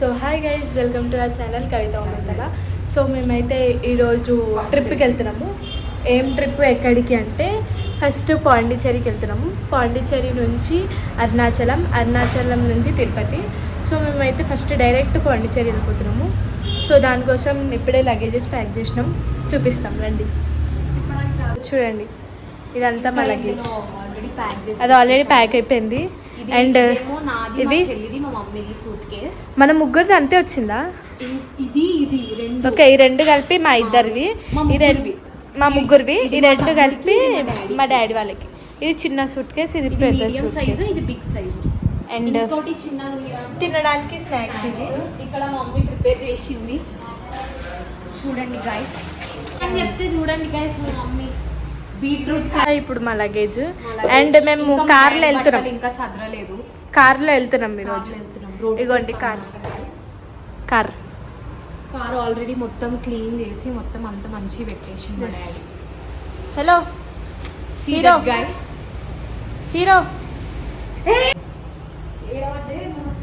So hi guys, welcome to our channel Kavitha Umanthala. So మేమైతే ఈరోజు ట్రిప్కి వెళ్తున్నాము. ఏం ట్రిప్ ఎక్కడికి అంటే ఫస్ట్ పాండిచ్చేరికి వెళ్తున్నాము. పాండిచ్చేరి నుంచి అరుణాచలం నుంచి తిరుపతి. సో మేమైతే ఫస్ట్ డైరెక్ట్ పాండిచ్చేరి వెళ్ళిపోతున్నాము. సో దానికోసం ఇప్పుడే లగేజెస్ ప్యాక్ చేసినాం, చూపిస్తాం రండి. చూడండి, ఇదంతా మా లగేజ్. అది ఆల్రెడీ ప్యాక్ అయిపోయింది. అండ్ ఇది మన ముగ్గురిది అంతే వచ్చిందా? ఓకే, ఈ రెండు కలిపి మా ఇద్దరివి, ఈ రెండు మా ముగ్గురివి, ఈ రెండు కలిపి మా డాడీ వాళ్ళకి. ఇది చిన్న సూట్ కేస్, ఇది పెద్ద సూట్ కేస్. అండ్ తినడానికి స్నాక్స్. ఇది ఇక్కడ మమ్మీ ప్రిపేర్ చేసింది, చూడండి గైస్. అని చెప్తే చూడండి గైస్, మా మమ్మీ బీట్రూట్. ఇప్పుడు మా లగేజ్. అండ్ మేము కార్లో వెళ్తున్నాం, ఇంకా సదరలేదు. కార్లో వెళ్తున్నాం ఈరోజు. ఇగోండి కార్ ఆల్రెడీ మొత్తం క్లీన్ చేసి మొత్తం అంత మంచిగా పెట్టేసి మా daddy. Hello hero.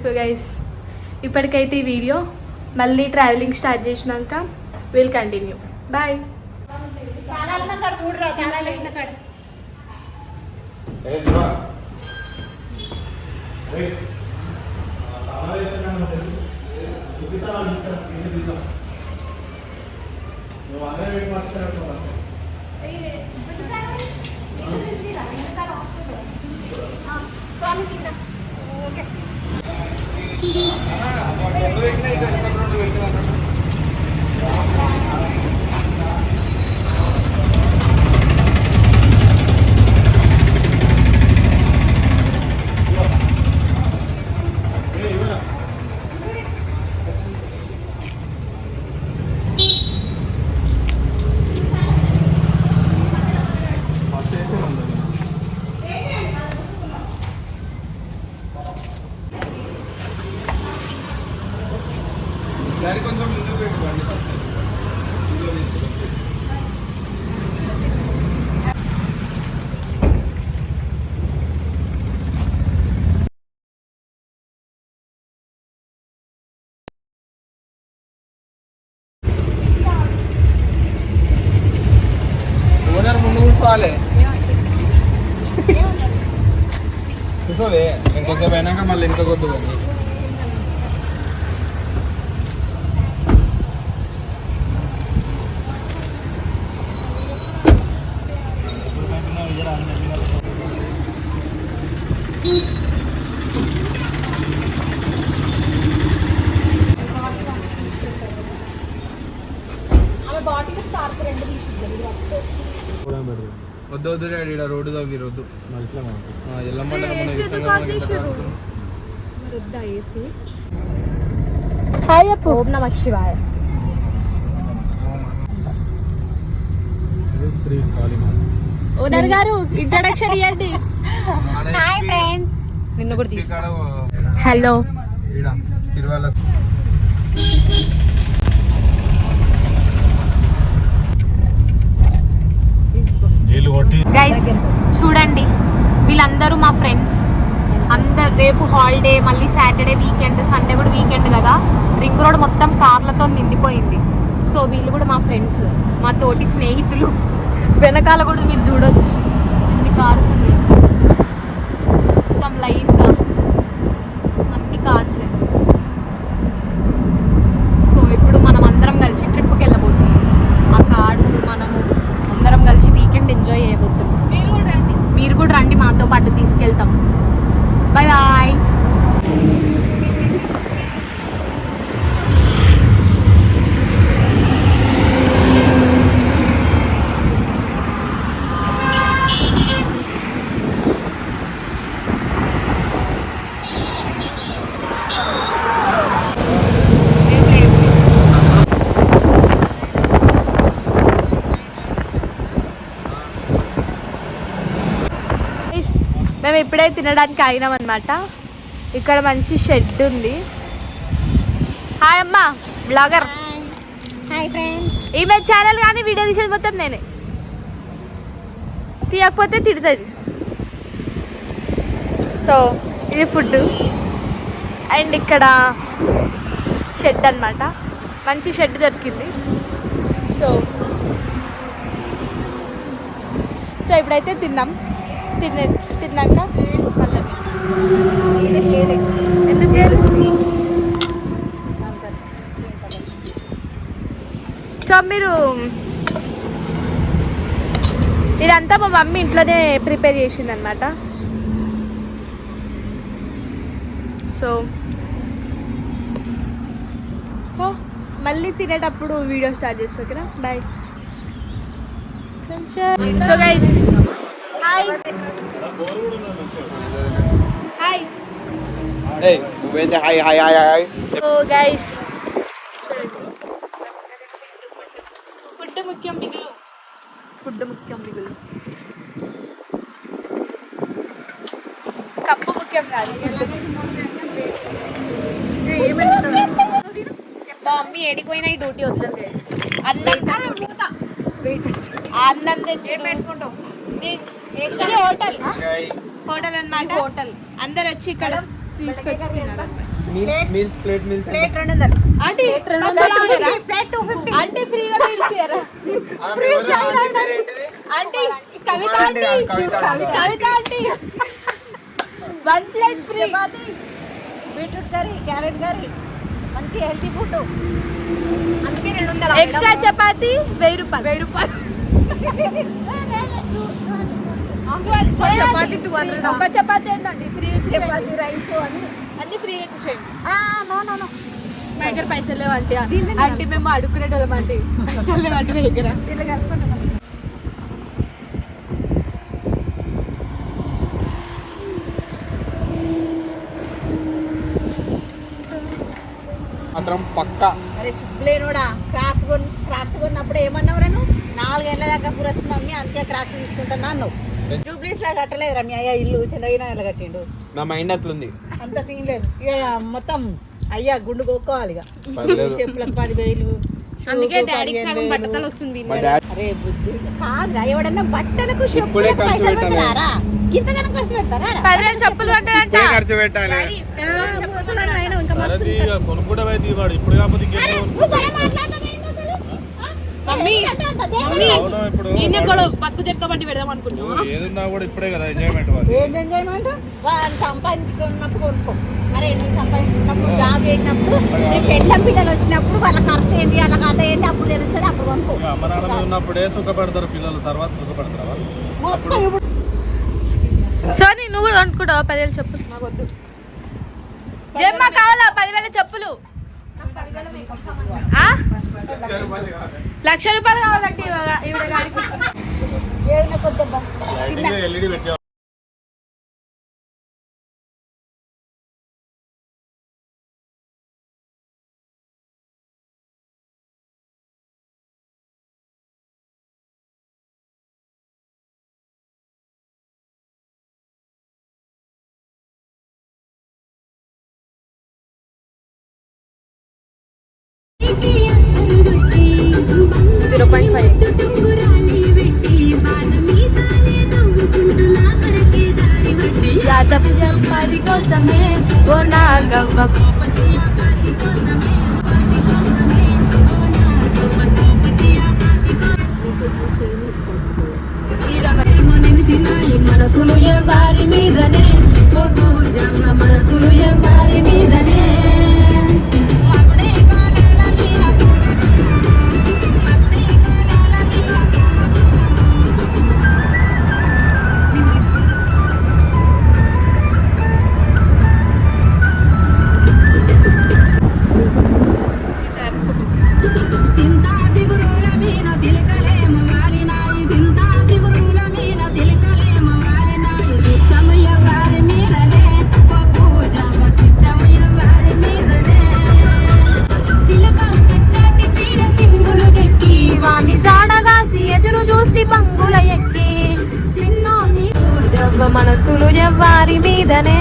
So guys, ఇప్పటికైతే ఈ వీడియో. మళ్ళీ ట్రావెలింగ్ స్టార్ట్ చేసినాక విల్ కంటిన్యూ. బాయ్. చూసోవే ఇంకొంచెం అయినాక మళ్ళీ ఇంట్లో కొద్దు. వద్దు వద్దు డాడీ, రోడ్డు తగ్గి వద్దు. హాయ్ అప్పు. ఓం నమః శివాయ. శ్రీ కాళీమాత. ఓనర్ గారు ఇంట్రడక్షన్ ఇవ్వండి. Hi friends. నిన్ను కూడా తీస్తా. హలో. గైస్ చూడండి, వీళ్ళందరూ మా ఫ్రెండ్స్ అందరు. రేపు హాలిడే, మళ్ళీ సాటర్డే వీకెండ్, సండే కూడా వీకెండ్ కదా. రింగ్ రోడ్ మొత్తం కార్లతో నిండిపోయింది. సో వీళ్ళు కూడా మా ఫ్రెండ్స్, మా తోటి స్నేహితులు. వెనకాల కూడా మీరు చూడొచ్చు ఎన్ని కార్స్ ఉన్నాయి, మొత్తం లైన్గా అన్ని కార్సే. సో ఇప్పుడు మనం అందరం కలిసి ట్రిప్కి వెళ్ళబోతున్నాం. ఆ కార్స్ మనము అందరం కలిసి వీకెండ్ ఎంజాయ్ చేయబోతున్నాం. మీరు కూడా రండి, మాతో పాటు తీసుకెళ్తాం. Bye bye. మేము ఇప్పుడే తినడానికి ఆగినాం అనమాట. ఇక్కడ మంచి షెడ్ ఉంది. హాయ్ అమ్మా, బ్లాగర్. Hi friends. ఈమె ఛానల్ కానీ వీడియో తీసేది మొత్తం నేనే, తీయకపోతే తిడుతుంది. సో ఇది ఫుడ్. అండ్ ఇక్కడ షెడ్ అన్నమాట. మంచి షెడ్ దొరికింది. సో ఇప్పుడైతే తిన్నాం. తిన్నాక సో మీరు ఇదంతా మా మమ్మీ ఇంట్లోనే ప్రిపేర్ చేసింది అనమాట. సో మళ్ళీ తినేటప్పుడు వీడియో స్టార్ట్ చేస్తా. ఓకేనా, bye. So guys hi hi ఏయ్ నువ్వేంటి hi hi hi hi. So guys food ముఖ్యం మిగులు. కప్పు ముఖ్యం కాదు. మా మమ్మీ ఏడిపోయినా ఈ డ్యూటీ వదలదు గైస్. అన్నం తెచ్చి పెట్టుకుంటాం. హోటల్ అన్నమాట. హోటల్ అందరు వచ్చి ఇక్కడ తీసుకొచ్చి తిన్నారు. Meals plate meals aunty aunty ఫ్రీగా మీల్స్ ఇయ్యరా? Aunty Kavitha aunty 1 plate free. Beetroot curry, carrot curry, మంచి హెల్తీ ఫుడ్. అందుకే 200 ఎక్స్ట్రా చపాతి 1000 రూపాయలు. ఒక చపాతి ఏంటండి ఫ్రీ? చపాతి, రైస్ అన్ని ఫ్రీ ఇచ్చేసేయండి. నో మా దగ్గర పైసలు లేవు అంటే అంటే మేము అడుక్కునేటోళ్ళం అంటే పైసలు లేవు అంటే మీ దగ్గర. మాత్రం పక్కా. అరే శుభ్లేనోడా, క్రాక్స్ కొన్నప్పుడు ఏమన్నావు? నువ్వు 4 ఏళ్ళ దాకా పురస్తుంది మమ్మీ, అంతే క్రాక్స్ తీసుకుంటున్నా అన్నావు. జూబ్లీస్ లా కట్టలేదు రమ్య. అయ్యా ఇల్లు చంద్రగిరి కట్టిండు. నా మైండ్ అట్లుంది. అంత సీన్ లేదు. ఇక మొత్తం అయ్యా గుండు కొక్కోవాలి. ఇక చెప్పులకు 10,000. అందుకే డాడీకి సగం బట్టలు వస్తుంది. అరే బుద్ధి కాదురా, ఎవడన్నా బట్టలకు ఇప్పుడే ఖర్చు పెట్టారా? ఇంతగానో ఖర్చు పెడతారా? 10,000 చెప్పులు పెట్టాలంట. ఖర్చు పెట్టాలి. మమ్మీ నిన్నే కూడా పప్పు చెక్కబట్టి పెడదాం అనుకుంటున్నా. ఏదున్నా కూడా ఇప్పుడే కదా ఎంజాయ్మెంట్. ఏంటి ఎంజాయ్మెంట్? వాళ్ళు సంపాదించుకున్నప్పుడు కొనుక్కో. అరే నువ్వు సంపాదించుకున్నప్పుడు, జాబ్ చేసినప్పుడు, నీ పెళ్ళం పిల్లలు వచ్చినప్పుడు వాళ్ళ ఖర్చు ఏంటి, వాళ్ళ కథ ఏంటి అప్పుడు తెలుస్తుంది. అప్పుడు కొనుక్కో. అమ్మ నాన్న ఉన్నప్పుడే సుఖపడతారు పిల్లలు, తర్వాత సుఖపడతారు వాళ్ళు. మొత్తం ఇప్పుడు సోనీ నువ్వు కూడా కొనుక్కుంటావా 10,000 చెప్పులు? నాకు వద్దు. ఏమ్మా కావాలా 10,000 చెప్పులు? 1,00,000 రూపాయలు కావాలంటే ఈవిడ గారికి. ఏమైనా కొద్దిగా ఎల్ఈడి పెట్టి సంపాది కోసమే ఓ నాగవ్వ మనసులు ఎవరి మీదనే, మనసులు ఎవరి మీదనే. మనసులు ఎవ్వరి మీదనే.